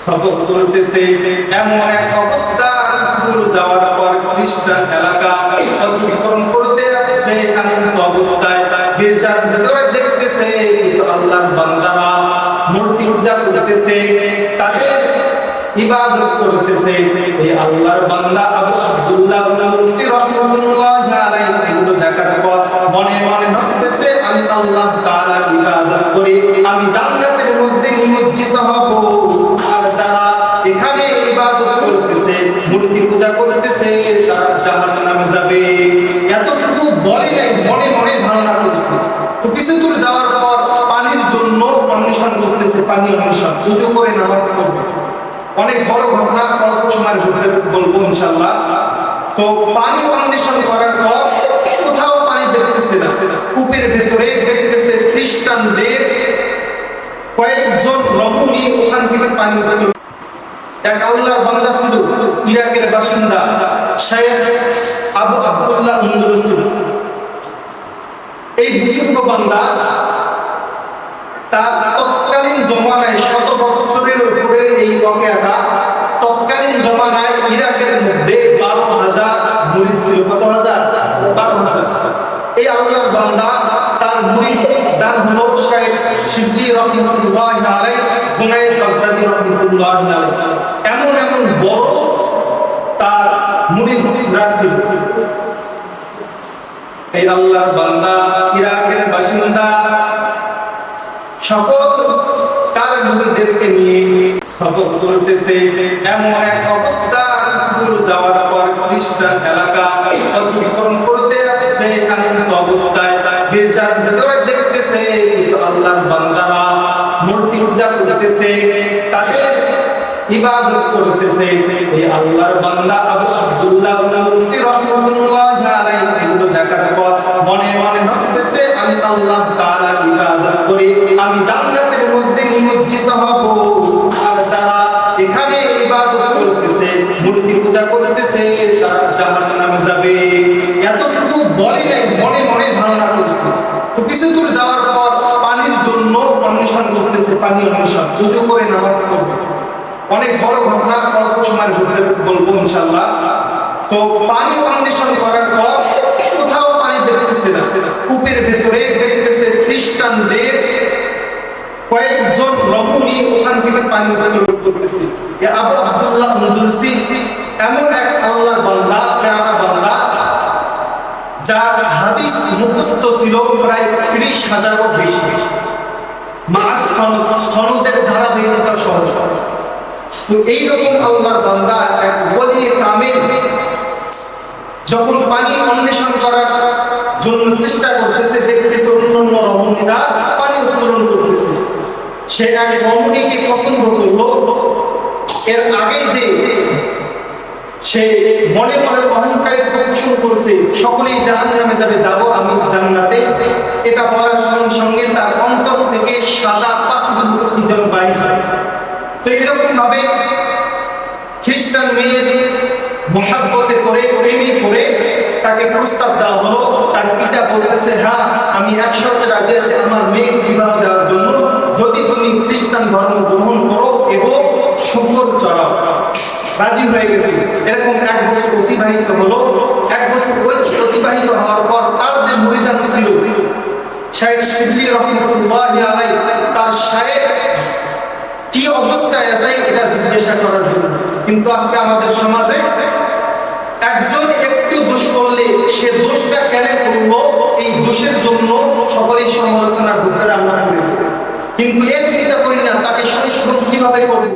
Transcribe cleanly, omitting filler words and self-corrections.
সফর করতেছে, এমন এক অবস্থা স্কুল যাওয়ার পর খ্রিস্টান এলাকা অতিক্রম করতে আসছে। এমন অবস্থায় গির্জার ভেতরে দেখতেছে কিছু আল্লাহর বান্দারা মূর্তি পূজা করতেছে, তাদের ইবাদত করতেছে। এই আল্লাহর বান্দা আবু আব্দুল্লাহ মুরসি রাহিমাহুল্লাহ আলাইহি এগুলো দেখার পর মনে মনে ভাবতেছে, আমি আল্লাহ তাআলার ইবাদত করি, আমি জান্নাতের মধ্যে নিমজ্জিত হব। আর তারা এখানে ইবাদত করতেছে, মূর্তি পূজা করতেছে, তারা জাহান্নামে যাবে। এতটুকু বলে নাই, মনে মনে ধারণা করছে। তো কিছু দূর যাওয়ার পর পানির জন্য অন্বেষণ করতেছে, পানি অন্বেষণ, ওযু করে নামাজ পড়বে। অনেক বড় ঘটনা, অল্প সময়ের ভিতরে বলবো ইনশাআল্লাহ। তো পানি অন্বেষণ করার পর কোথাও পানি দেখতেছে না। কূপের ভেতরে দেখতেছে খ্রিস্টানদের কয়েকজন রমণী ওখান থেকে পানি উঠালো। এক আল্লাহর বান্দা ছিল, ইরাকের বাসিন্দা, শাইখ আবু আব্দুল্লাহ মুরসি। এই বুজুর্গ বান্দা তার তৎকালীন জমানায়, শত বছরের উপরে এই ওয়াকিয়াটা, তৎকালীন জমানায় ইরাকের মধ্যে 12,000 মুরিদ ছিল। কত হাজার? 12,000। এই আল্লাহর বান্দা তার মুরিদ দান হলো শাইখ শিবলি রাহিমাহুল্লাহ আলাইহি, জুনাইদ বাগদাদি রাহিমাহুল্লাহ আলাইহি। এমন এমন বড় তার মুরিদ রাসিল। এই আল্লাহর বান্দা ইরাকের বাসিন্দা সকল তার মুরিদদেরকে নিয়ে সফর করতেছে। এমন এক অবস্থা স্কুল যাওয়ার পর খ্রিস্টান এলাকা অতিক্রম করতে আসছে। এমন অবস্থায় গির্জার ভেতরে দেখতেছে কিছু আল্লাহর বান্দারা মূর্তি পূজা করতেছে, তাদের ইবাদত করতেছে। এই আল্লাহর বান্দা আবু আব্দুল্লাহ মুরসি রাহিমাহুল্লাহ আলাইহি এগুলো দেখার পর মনে মনে ভাবতেছে, আমি আল্লাহ তাআলার ইবাদত করি, আমি জান্নাতের মধ্যে নিমজ্জিত হব। আর তারা এখানে ইবাদত করতেছে, মূর্তি পূজা করতেছে, তারা জাহান্নামে যাবে। এতটুকু বলে নাই, মনে মনে ধারণা করছে। তো কিছু দূর যাওয়ার পর পানির জন্য অন্বেষণ করতেছে, পানি অন্বেষণ, ওযু করে নামাজ পড়বে। অনেক বড় ঘটনা, অল্প সময়ের ভিতরে বলবো ইনশাআল্লাহ। তো পানি অন্বেষণ করার পর কোথাও পানি দেখতেছে না। কূপের ভেতরে দেখতেছে খ্রিস্টানদের কয়েকজন রমণী ওখান থেকে পানি উঠানো করতেছে। আবু আব্দুল্লাহ মুরসি এমন এক আল্লাহর বান্দা, প্যারা বান্দা, যার হাদিস মুখস্থ ছিল প্রায় 30,000-এরও বেশি, মাস সনদের ধারাবাহিকতা সহ। তো এইরকম আল্লাহর বান্দা এক ওলি কামেল যখন পানি অন্বেষণ করার জন্য চেষ্টা করতেছে, দেখতেছে অন্যান্য রমণীরা পানি উত্তোলন করতেছে। সে এক রমণীকে পছন্দ করলো। এর আগে যে সে মনে মনে অহংকারের প্রদর্শন করছে, সকলেই জাহান্নামে যাবে, যাব আমি জান্নাতে, এটা বলার সঙ্গে সঙ্গে তার অন্তর থেকে সাদা পাখি যেন বাইর হয়। তো এরকম ভাবে খ্রিস্টান মেয়েদের মহাব্বতে করে, প্রেমে করে তাকে প্রস্তাব দেওয়া হলো। তার পিতা বলতেছে, হ্যাঁ আমি 1 শর্তে রাজি আছি আমার মেয়ে বিবাহ দেওয়ার জন্য, যদি তুমি খ্রিস্টান ধর্ম গ্রহণ করো এবং শুকর চড়াও। রাজি হয়ে গেছে। এরকম 1 বছর অতিবাহিত হলো। 1 বছর অতিবাহিত হওয়ার পর তার যে মুরিদান ছিল শাইখ শিবলি রাহিমাহুল্লাহ আলাইহি, তার শাইখ কি অবস্থায় আছে এটা জিজ্ঞাসা করার জন্য। কিন্তু আজকে আমাদের সমাজে একজন একটু দোষ করলে সে দোষটা কেন করলো, এই দোষের জন্য সকলেই সমালোচনার ভিতরে আমরা পড়ে যাই। কিন্তু এর চিন্তা করি না তাকে সংশোধন কিভাবে করব।